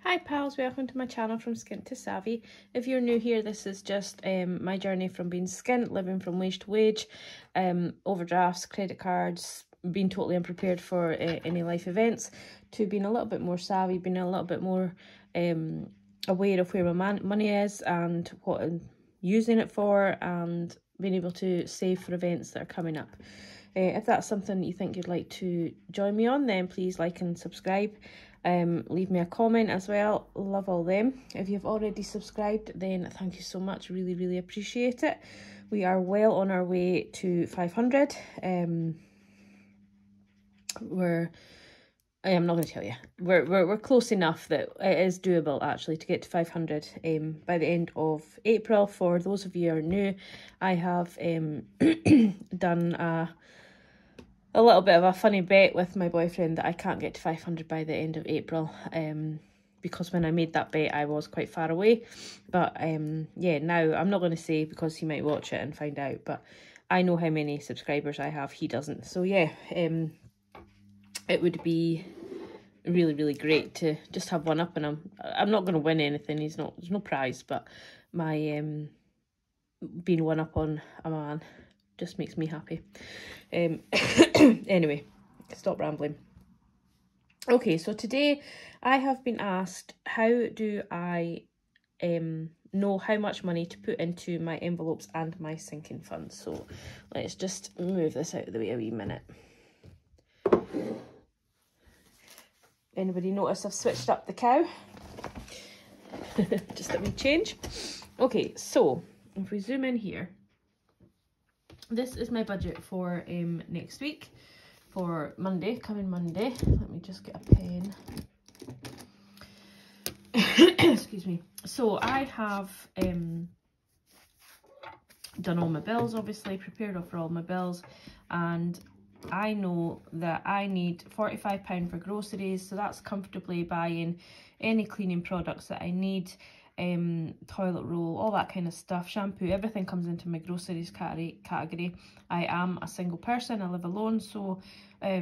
Hi pals, welcome to my channel From Skint to Savvy. If you're new here, this is just my journey from being skint, living from wage to wage, overdrafts, credit cards, being totally unprepared for any life events, to being a little bit more savvy, being a little bit more aware of where my money is and what I'm using it for, and being able to save for events that are coming up. If that's something you think you'd like to join me on, then please like and subscribe. Leave me a comment as well. Love all them. If you've already subscribed, then thank you so much. Really appreciate it. We are well on our way to 500. I'm not going to tell you. We're close enough that it is doable actually to get to 500 by the end of April. For those of you who are new, I have done a little bit of a funny bet with my boyfriend that I can't get to 500 by the end of April, because when I made that bet I was quite far away. But yeah, now I'm not going to say because he might watch it and find out, but I know how many subscribers I have, he doesn't. So yeah, it would be really great to just have one up, and I'm not going to win anything. There's no prize, but my being one up on a man just makes me happy. Anyway, stop rambling. Okay, so today I have been asked, how do I know how much money to put into my envelopes and my sinking funds? So let's just move this out of the way a wee minute. Anybody notice I've switched up the cow? Just a wee change. Okay, so if we zoom in here, this is my budget for next week, for Monday, coming Monday. Let me just get a pen. Excuse me. So I have done all my bills, obviously, prepared off for all my bills, and I know that I need £45 for groceries, so that's comfortably buying any cleaning products that I need, toilet roll, all that kind of stuff, shampoo, everything comes into my groceries category. I am a single person, I live alone, so I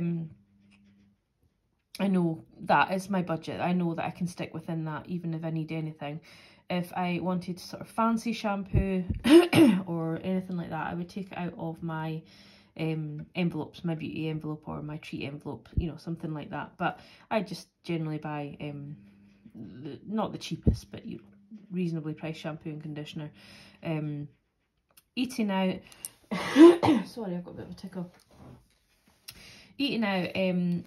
know that is my budget. I know that I can stick within that even if I need anything. If I wanted sort of fancy shampoo or anything like that, I would take it out of my envelopes, my beauty envelope or my treat envelope, you know, something like that. But I just generally buy not the cheapest, but reasonably priced shampoo and conditioner. Eating out sorry, I've got a bit of a tickle. Eating out,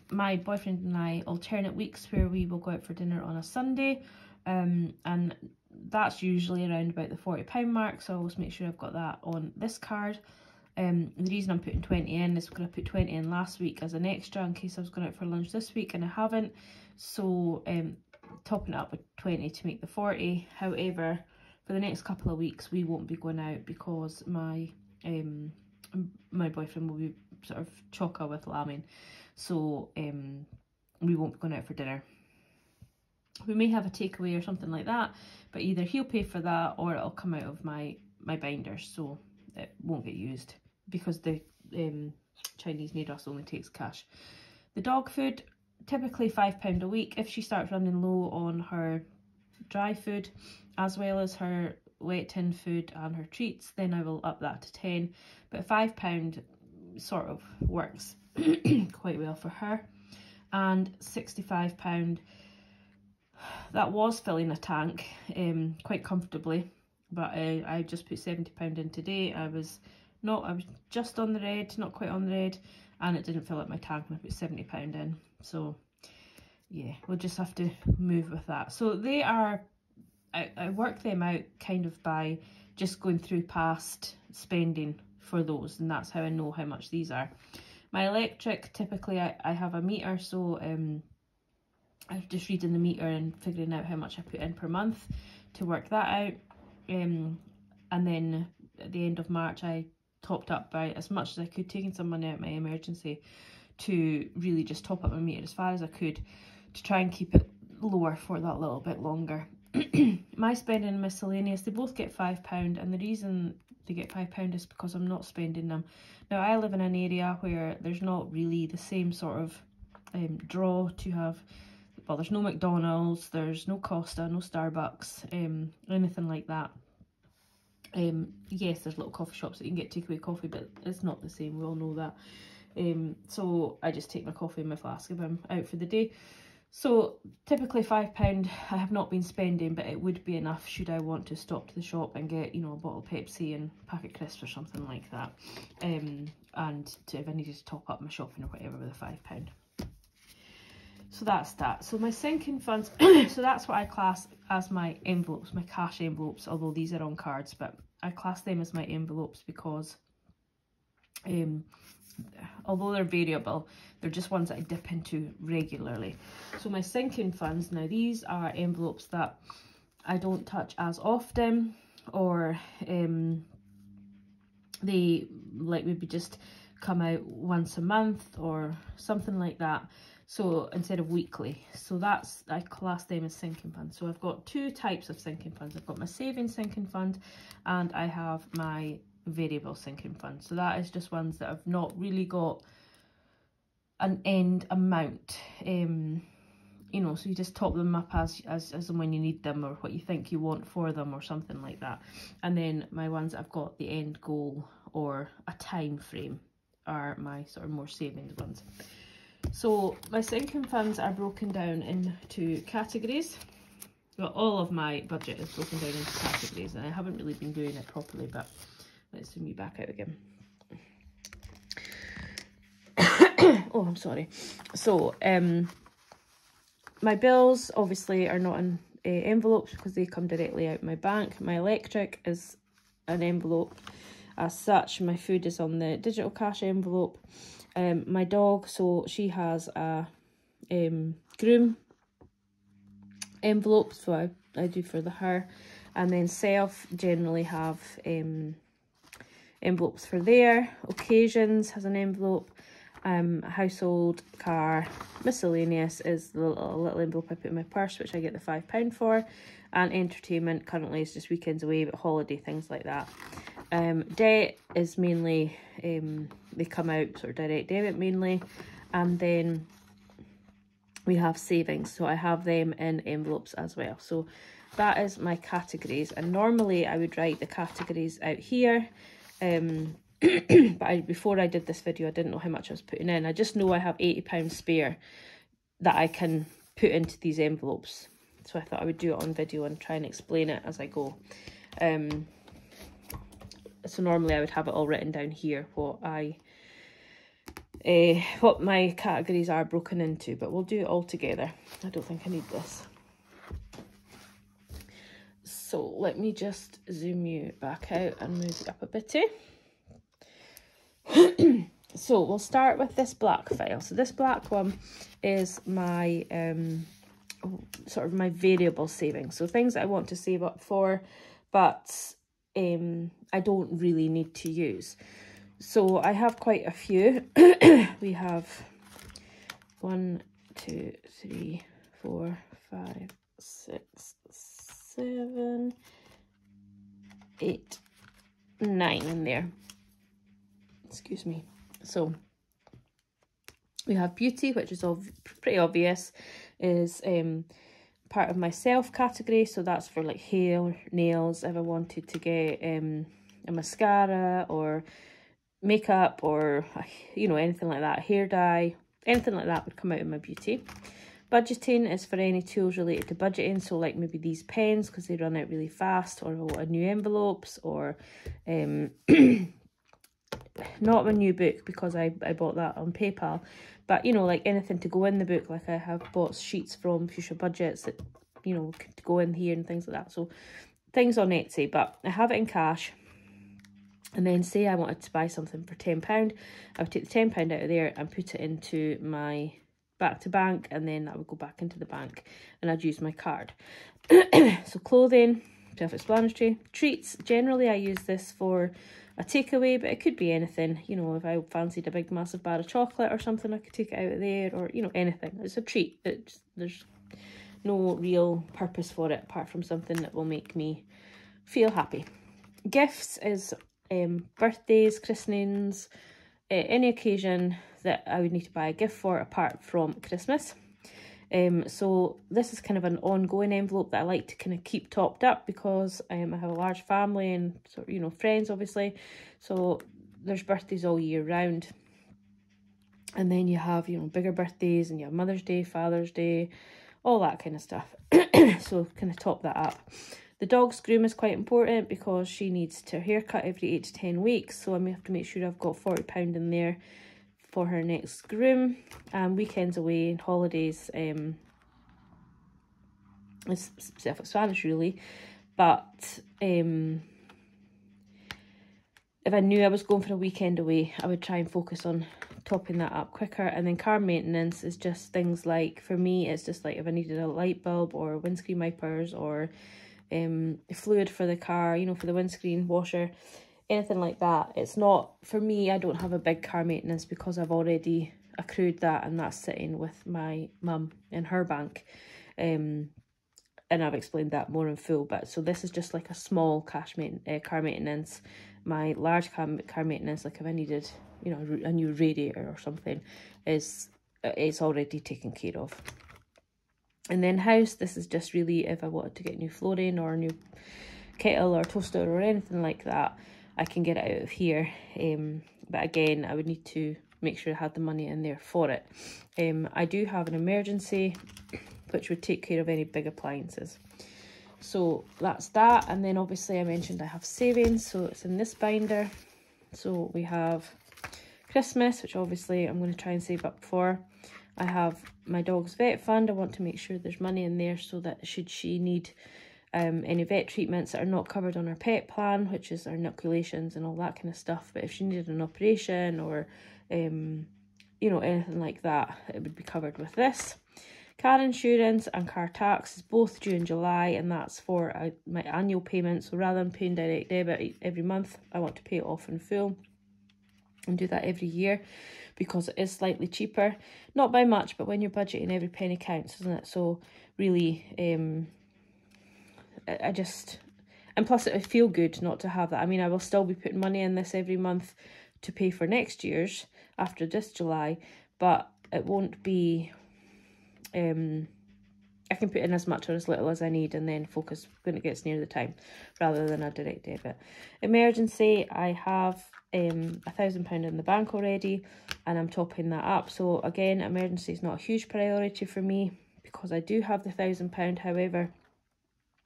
my boyfriend and I alternate weeks where we will go out for dinner on a Sunday, and that's usually around about the £40 mark, so I always make sure I've got that on this card. The reason I'm putting 20 in is because I put 20 in last week as an extra in case I was going out for lunch this week and I haven't, so topping it up with 20 to make the 40. However, for the next couple of weeks we won't be going out because my boyfriend will be sort of chocker with lambing, so we won't be going out for dinner. We may have a takeaway or something like that, but either he'll pay for that or it'll come out of my binders, so it won't get used because the Chinese near us only takes cash. The dog food, typically £5 a week. If she starts running low on her dry food as well as her wet tin food and her treats, then I will up that to 10, but £5 sort of works quite well for her. And £65, that was filling a tank quite comfortably, but I just put £70 in today. I was just on the red, not quite on the red, and it didn't fill up my tank, and I put £70 in. So yeah, we'll just have to move with that. So they are, I work them out kind of by just going through past spending for those, and that's how I know how much these are. My electric, typically I have a meter, so I'm just reading the meter and figuring out how much I put in per month to work that out. And then at the end of March I topped up by as much as I could, taking some money out of my emergency to really just top up my meter as far as I could to try and keep it lower for that little bit longer. My spending and miscellaneous, they both get £5, and the reason they get £5 is because I'm not spending them. Now I live in an area where there's not really the same sort of draw to have well, there's no McDonald's, there's no Costa, no Starbucks, anything like that. Yes, there's little coffee shops that you can get takeaway coffee, but it's not the same, we all know that. So I just take my coffee in my flask if I'm out for the day. So typically £5 I have not been spending, but it would be enough should I want to stop to the shop and get, you know, a bottle of Pepsi and a packet of crisps or something like that. And if I needed to top up my shopping or whatever with a £5. So that's that. So my sinking funds, so that's what I class as my envelopes, my cash envelopes, although these are on cards, but I class them as my envelopes because although they're variable, they're just ones that I dip into regularly. So my sinking funds, now these are envelopes that I don't touch as often, or they like maybe just come out once a month or something like that. So instead of weekly, so that's, I class them as sinking funds. So I've got two types of sinking funds. I've got my savings sinking fund and I have my variable sinking fund. So that is just ones that have not really got an end amount. You know, so you just top them up as and when you need them, or what you think you want for them, or something like that. And then my ones that I've got the end goal or a time frame are my sort of more savings ones. So my sinking funds are broken down into categories. Well, all of my budget is broken down into categories, and I haven't really been doing it properly, but let's zoom you back out again. Oh, I'm sorry. So my bills obviously are not in envelopes because they come directly out my bank. My electric is an envelope as such. My food is on the digital cash envelope. My dog, so she has a groom envelope, so I do for her, and then self generally have envelopes for there. Occasions has an envelope. Household, car, miscellaneous is the little envelope I put in my purse, which I get the £5 for, and entertainment currently is just weekends away, but holiday, things like that. Debt is mainly, they come out sort of direct debit mainly, and then we have savings, so I have them in envelopes as well. So that is my categories, and normally I would write the categories out here, but before I did this video I didn't know how much I was putting in. I just know I have £80 spare that I can put into these envelopes, so I thought I would do it on video and try and explain it as I go. So normally I would have it all written down here, what my categories are broken into, but we'll do it all together. I don't think I need this. So let me just zoom you back out and move it up a bitty. So we'll start with this black file. So this black one is my sort of my variable savings. So things that I want to save up for, but I don't really need to use. So I have quite a few. We have 1, 2, 3, 4, 5, 6, 7, 8, 9 in there. Excuse me. So we have beauty, which is pretty obvious, is part of my self category. So that's for like hair, nails, if I wanted to get a mascara or makeup or, you know, anything like that, hair dye, anything like that would come out of my beauty. Budgeting is for any tools related to budgeting, so like maybe these pens because they run out really fast, or new envelopes, or not my new book because I bought that on PayPal, but you know, like anything to go in the book, like I have bought sheets from Fuchsia Budgets that, you know, could go in here and things like that. So things on Etsy, but I have it in cash. And then say I wanted to buy something for £10, I would take the £10 out of there and put it into my back to bank, and then that would go back into the bank and I'd use my card. So clothing, self-explanatory. Treats, generally I use this for a takeaway, but it could be anything. You know, if I fancied a big massive bar of chocolate or something, I could take it out of there, or, you know, anything. It's a treat. There's no real purpose for it apart from something that will make me feel happy. Gifts is birthdays, christenings, any occasion that I would need to buy a gift for apart from Christmas. So this is kind of an ongoing envelope that I like to kind of keep topped up, because I have a large family and, so, you know, friends obviously. So there's birthdays all year round. And then you have, you know, bigger birthdays, and you have Mother's Day, Father's Day, all that kind of stuff. So kind of top that up. The dog's groom is quite important, because she needs her haircut every 8 to 10 weeks. So I may have to make sure I've got £40 in there for her next groom. And weekends away and holidays, it's self-explanatory really. But if I knew I was going for a weekend away, I would try and focus on topping that up quicker. And then car maintenance is just things like, for me, it's just like if I needed a light bulb or windscreen wipers or fluid for the car, you know, for the windscreen washer, anything like that. It's not, for me, I don't have a big car maintenance because I've already accrued that, and that's sitting with my mum in her bank. And I've explained that more in full. But so this is just like a small car maintenance. My large car maintenance, like if I needed, you know, a new radiator or something, it's already taken care of. And then house, this is just really if I wanted to get new flooring or a new kettle or toaster or anything like that, I can get it out of here. But again, I would need to make sure I had the money in there for it. I do have an emergency, which would take care of any big appliances. So that's that. And then obviously I mentioned I have savings, so it's in this binder. So we have Christmas, which obviously I'm going to try and save up for. I have my dog's vet fund. I want to make sure there's money in there so that should she need any vet treatments that are not covered on our pet plan, which is our inoculations and all that kind of stuff. But if she needed an operation or, you know, anything like that, it would be covered with this. Car insurance and car tax is both due in July, and that's for my annual payment. So rather than paying direct debit every month, I want to pay it off in full and do that every year, because it is slightly cheaper. Not by much, but when you're budgeting, every penny counts, isn't it? So really, I just, and plus it would feel good not to have that. I mean, I will still be putting money in this every month to pay for next year's after this July, but it won't be, I can put in as much or as little as I need and then focus when it gets near the time, rather than a direct debit. Emergency, I have £1,000 in the bank already, and I'm topping that up. So again, emergency is not a huge priority for me because I do have the £1,000. However,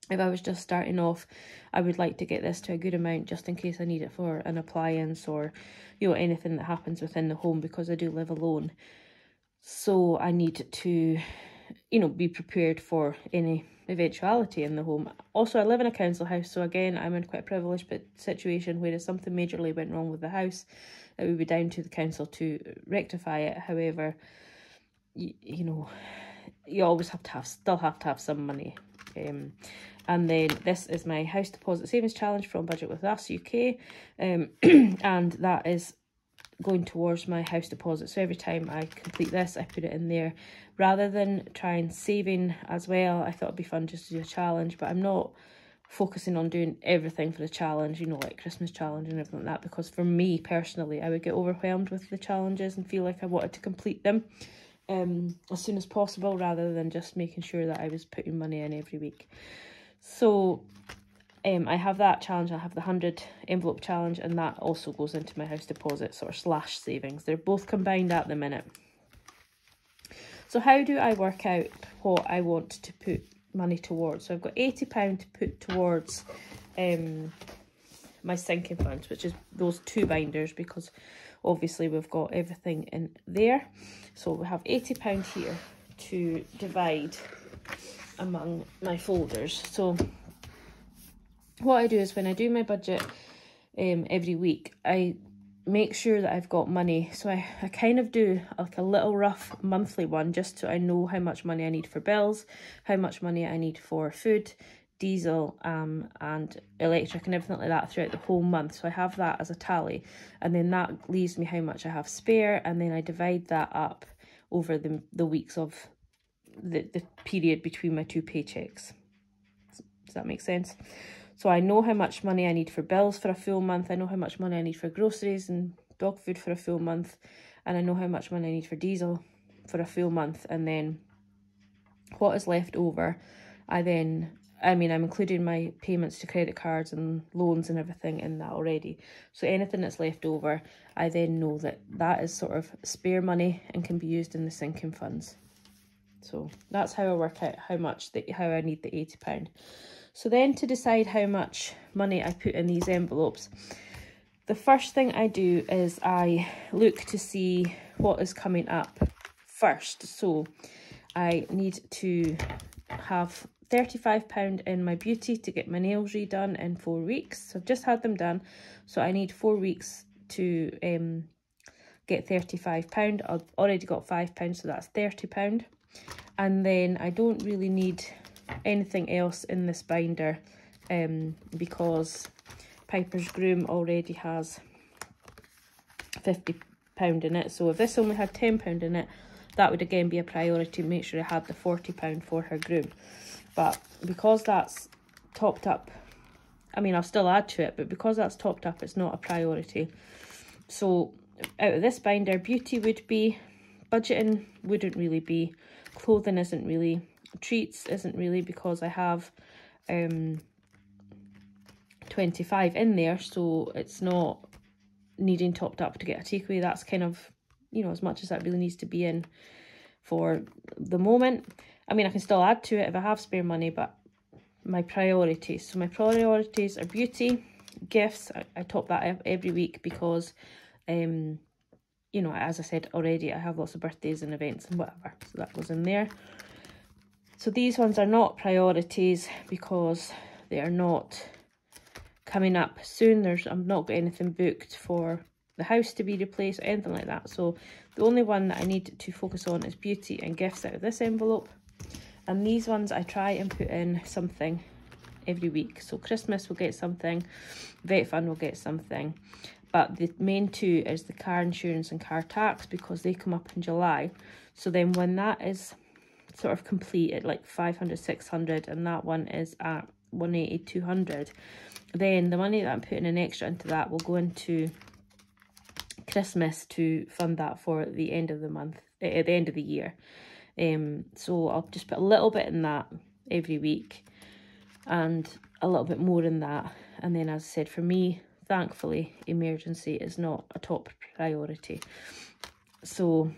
if I was just starting off, I would like to get this to a good amount just in case I need it for an appliance or, you know, anything that happens within the home, because I do live alone. So I need to, you know, be prepared for any eventuality in the home. Also, I live in a council house, so again, I'm in quite a privileged situation where if something majorly went wrong with the house, it would be down to the council to rectify it. However, you know, you always still have to have some money. And then this is my house deposit savings challenge from Budget With Us UK, and that is going towards my house deposit. So every time I complete this, I put it in there rather than trying saving as well. I thought it'd be fun just to do a challenge, but I'm not focusing on doing everything for the challenge, you know, like Christmas challenge and everything like that, because for me personally, I would get overwhelmed with the challenges and feel like I wanted to complete them as soon as possible, rather than just making sure that I was putting money in every week. So I have that challenge. I have the 100 envelope challenge, and that also goes into my house deposit sort of / savings. They're both combined at the minute. So how do I work out what I want to put money towards? So I've got £80 to put towards my sinking funds, which is those two binders, because obviously we've got everything in there. So we have £80 here to divide among my folders. So what I do is when I do my budget every week, I make sure that I've got money. So I kind of do like a little rough monthly one, just so I know how much money I need for bills, how much money I need for food, diesel and electric and everything like that throughout the whole month. So I have that as a tally, and then that leaves me how much I have spare, and then I divide that up over the weeks of the period between my two paychecks. Does that make sense? So I know how much money I need for bills for a full month, I know how much money I need for groceries and dog food for a full month, and I know how much money I need for diesel for a full month, and then what is left over, I'm including my payments to credit cards and loans and everything in that already. So anything that's left over, I then know that that is sort of spare money and can be used in the sinking funds. So that's how I work out how I need the £80. So then to decide how much money I put in these envelopes, the first thing I do is I look to see what is coming up first. So I need to have £35 in my beauty to get my nails redone in 4 weeks. So I've just had them done. So I need 4 weeks to get £35. I've already got £5, so that's £30. And then I don't really need anything else in this binder because Piper's Groom already has £50 in it. So if this only had £10 in it, that would again be a priority. Make sure I had the £40 for her groom. But because that's topped up, I'll still add to it, but because that's topped up, it's not a priority. So out of this binder, beauty would be, budgeting wouldn't really be, clothing isn't really, treats isn't really, because I have 25 in there, so it's not needing topped up to get a takeaway. That's kind of, as much as that really needs to be in for the moment. I can still add to it if I have spare money, but my priorities. So my priorities are beauty, gifts. I top that up every week because, as I said already, I have lots of birthdays and events and whatever. So that goes in there. So these ones are not priorities because they are not coming up soon. I've not got anything booked for the house to be replaced or anything like that. So the only one that I need to focus on is beauty and gifts out of this envelope. And these ones I try and put in something every week. So Christmas will get something, vet fund will get something. But the main two is the car insurance and car tax, because they come up in July. So then when that is sort of complete at like 500, 600, and that one is at 180, 200, then the money that I'm putting in extra into that will go into Christmas to fund that for the end of the month, at the end of the year. So I'll just put a little bit in that every week and a little bit more in that. And then, as I said, for me, thankfully, emergency is not a top priority. So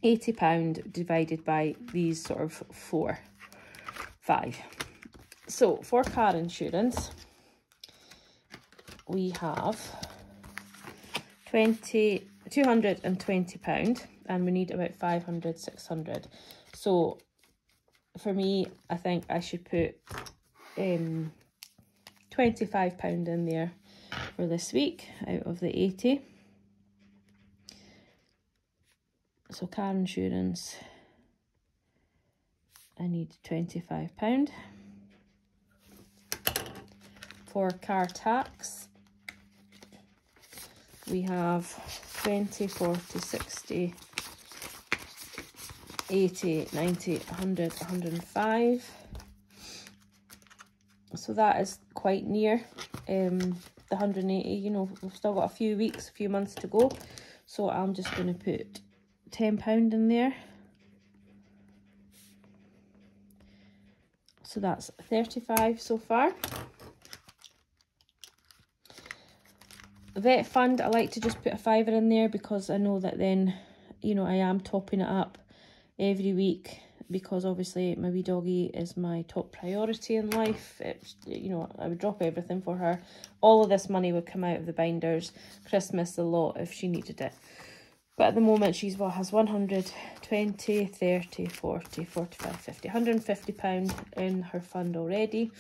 £80 divided by these sort of 5. So for car insurance, we have £220 and we need about 500, 600. So for me, I think I should put £25 in there for this week out of the 80. So car insurance, I need £25. For car tax, we have 20, 40, 60, 80, 90, 100, 105. So that is quite near the 180. We've still got a few months to go. So I'm just going to put £10 in there. So that's 35 so far. Vet fund, I like to just put a £5 in there because I know that then, I am topping it up every week, because obviously my wee doggy is my top priority in life. It's, I would drop everything for her. All of this money would come out of the binders. Christmas a lot if she needed it. But at the moment, she's has 120, 30, 40, 45, 50, £150 in her fund already.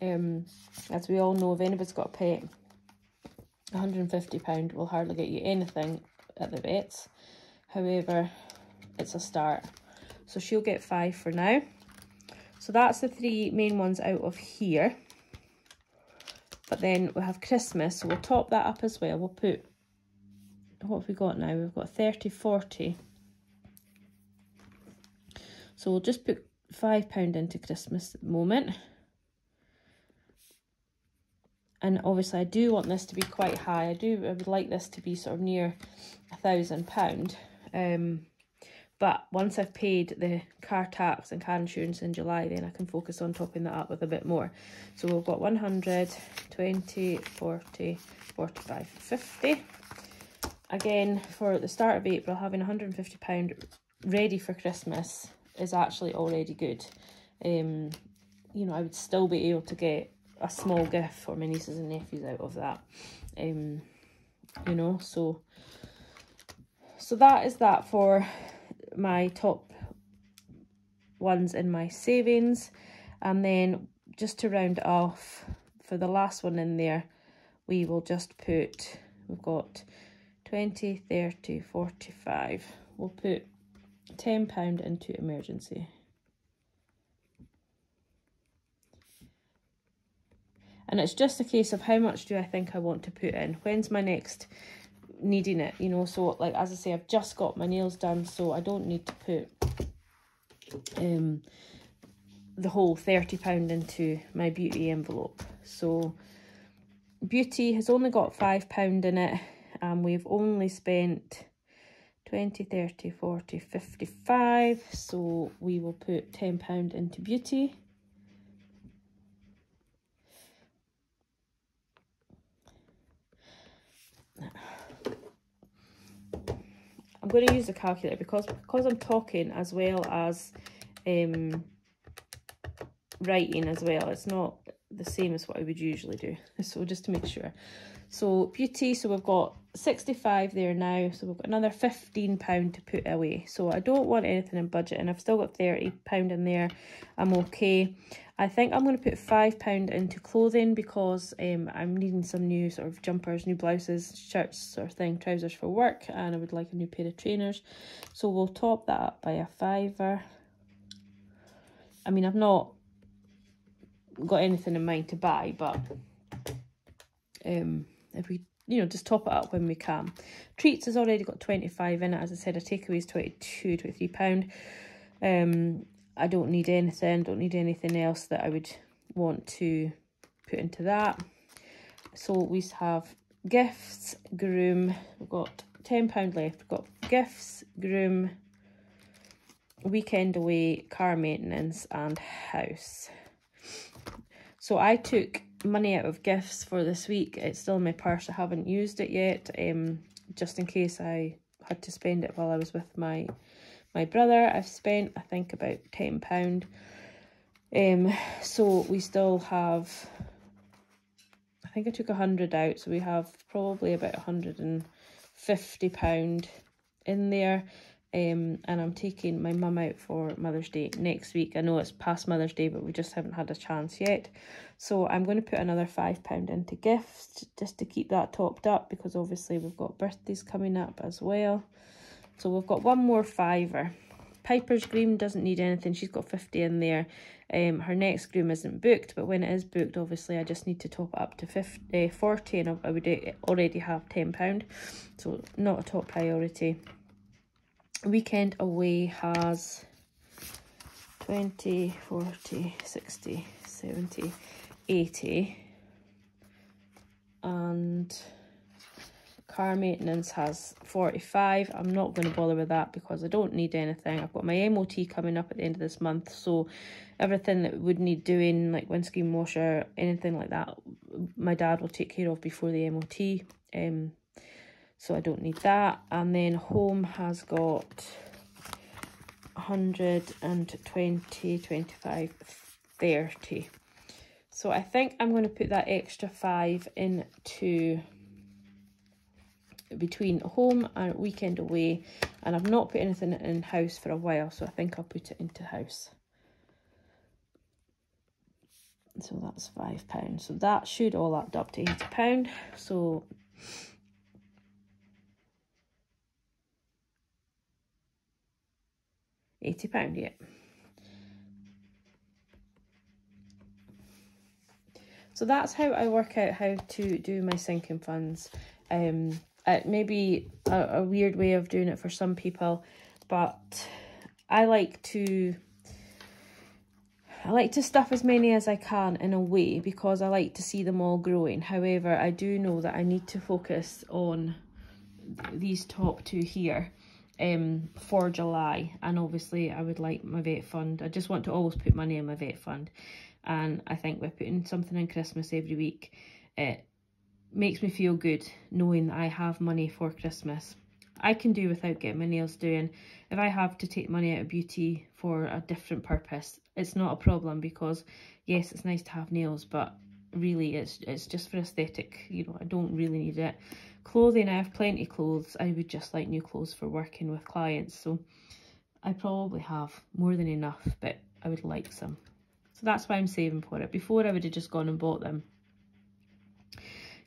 As we all know, if anybody's got a pet, £150 will hardly get you anything at the vets. However, it's a start. So she'll get 5 for now. So that's the 3 main ones out of here. But then we have Christmas, so we'll top that up as well. We'll put, what have we got now? We've got 30, 40. So we'll just put £5 into Christmas at the moment. And obviously I do want this to be quite high. I would like this to be sort of near £1,000. But once I've paid the car tax and car insurance in July, then I can focus on topping that up with a bit more. So we've got 100, 20, 40, 45, 50. Again, for the start of April, having £150 ready for Christmas is actually already good. You know, I would still be able to get a small gift for my nieces and nephews out of that. You know, so that is that for my top ones in my savings. And then just to round it off, for the last one in there, we will just put, we've got 20, 30, 45. We'll put £10 into emergency. And it's just a case of how much do I think I want to put in? When's my next needing it? You know, so like, as I say, I've just got my nails done, so I don't need to put the whole £30 into my beauty envelope. So beauty has only got £5 in it, and we've only spent 20, 30, 40, 55. So we will put £10 into beauty. I'm going to use the calculator because I'm talking as well as writing as well. It's not the same as what I would usually do. So just to make sure. So beauty, so we've got 65 there now. So we've got another £15 to put away. So I don't want anything in budget, and I've still got £30 in there. I'm okay. I think I'm going to put £5 into clothing because I'm needing some new sort of jumpers, new blouses, shirts sort of thing, trousers for work, and I would like a new pair of trainers. So we'll top that up by a £5. I mean, I've not got anything in mind to buy, but if we, you know, just top it up when we can. Treats has already got 25 in it. As I said, a takeaway is £22, £23. I don't need anything else that I would want to put into that. So we have gifts, groom, we've got £10 left. We've got gifts, groom, weekend away, car maintenance, and house. So I took money out of gifts for this week. It's still in my purse. I haven't used it yet, just in case I had to spend it while I was with my brother. I've spent, I think, about £10. So we still have, I think I took 100 out, so we have probably about £150 in there. And I'm taking my mum out for Mother's Day next week. I know it's past Mother's Day, but we just haven't had a chance yet. So I'm going to put another £5 into gifts just to keep that topped up, because obviously we've got birthdays coming up as well. So we've got one more £5. Piper's groom doesn't need anything. She's got 50 in there. Her next groom isn't booked, but when it is booked, obviously I just need to top it up to 40, and I would already have £10. So not a top priority. Weekend away has 20, 40, 60, 70, 80. And car maintenance has 45. I'm not going to bother with that because I don't need anything. I've got my MOT coming up at the end of this month, so everything that would need doing, like windscreen washer, anything like that, my dad will take care of before the MOT. So I don't need that. And then home has got 120, 25, 30. So I think I'm going to put that extra 5 into between home and weekend away, and I've not put anything in house for a while, so I think I'll put it into house. So that's £5. So that should all add up to £80. So £80, yeah. So that's how I work out how to do my sinking funds. It may be a weird way of doing it for some people, but I like to stuff as many as I can in a way, because I like to see them all growing. However, I do know that I need to focus on these top two here. for July, and obviously I would like my vet fund. I just want to always put money in my vet fund, and I think by putting something in Christmas every week, it makes me feel good knowing that I have money for Christmas. I can do without getting my nails done. If I have to take money out of beauty for a different purpose, it's not a problem, because yes, it's nice to have nails, but really it's just for aesthetic, you know. I don't really need it. Clothing, I have plenty of clothes. I would just like new clothes for working with clients, so I probably have more than enough, but I would like some. So that's why I'm saving for it. Before, I would have just gone and bought them.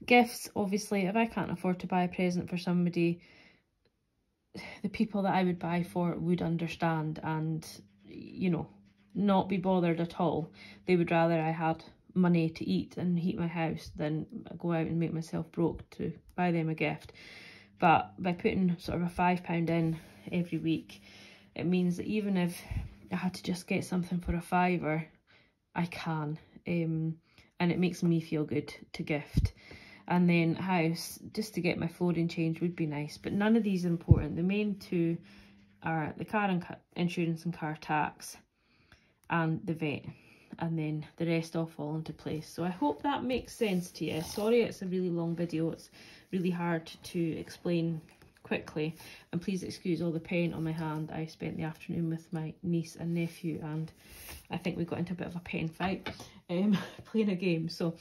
Gifts, obviously, if I can't afford to buy a present for somebody, the people that I would buy for would understand and, you know, not be bothered at all. They would rather I had money to eat and heat my house than go out and make myself broke to buy them a gift. But by putting sort of a £5 in every week, it means that even if I had to just get something for a £5, I can, and it makes me feel good to gift. And then house, just to get my flooring changed would be nice, but none of these are important. The main two are the car insurance and car tax and the vet, and then the rest all fall into place. So I hope that makes sense to you. Sorry it's a really long video, it's really hard to explain quickly, and please excuse all the paint on my hand. I spent the afternoon with my niece and nephew, and I think we got into a bit of a pen fight playing a game, so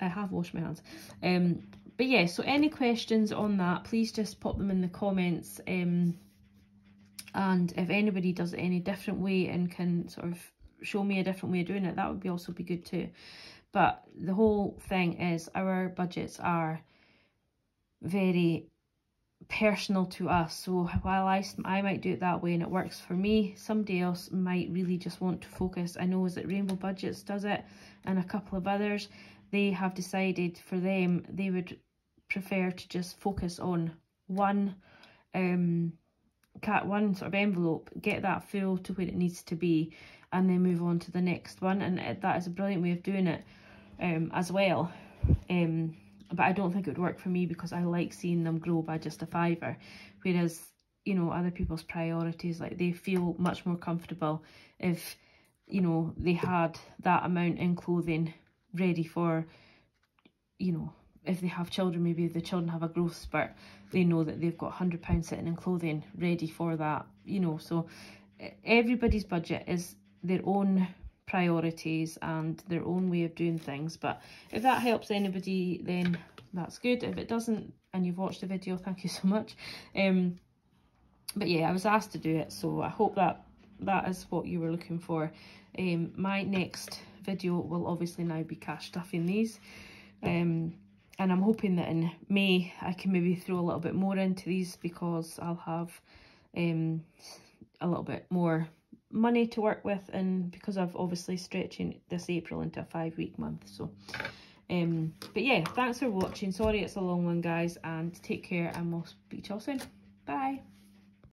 I have washed my hands. But yeah, so any questions on that, please just pop them in the comments, and if anybody does it any different way and can sort of show me a different way of doing it, that would also be good too. But the whole thing is, our budgets are very personal to us, so while I might do it that way and it works for me, somebody else might really just want to focus. I know that Rainbow Budgets does it, and a couple of others, they have decided for them they would prefer to just focus on one sort of envelope, get that full to where it needs to be, and then move on to the next one. And that is a brilliant way of doing it as well. But I don't think it would work for me, because I like seeing them grow by just a £5, whereas, you know, other people's priorities, like, they feel much more comfortable if, you know, they had that amount in clothing ready for, you know, if they have children, maybe the children have a growth spurt, they know that they've got £100 sitting in clothing ready for that, you know. So everybody's budget is their own priorities and their own way of doing things. But if that helps anybody, then that's good. If it doesn't, and you've watched the video, thank you so much. But yeah, I was asked to do it, so I hope that is what you were looking for. My next video will obviously now be cash stuffing these, and I'm hoping that in May I can maybe throw a little bit more into these, because I'll have a little bit more money to work with, and because I've obviously stretching this April into a 5-week month. So but yeah, thanks for watching. Sorry it's a long one, guys, and take care, and we'll speak to you all soon. Bye.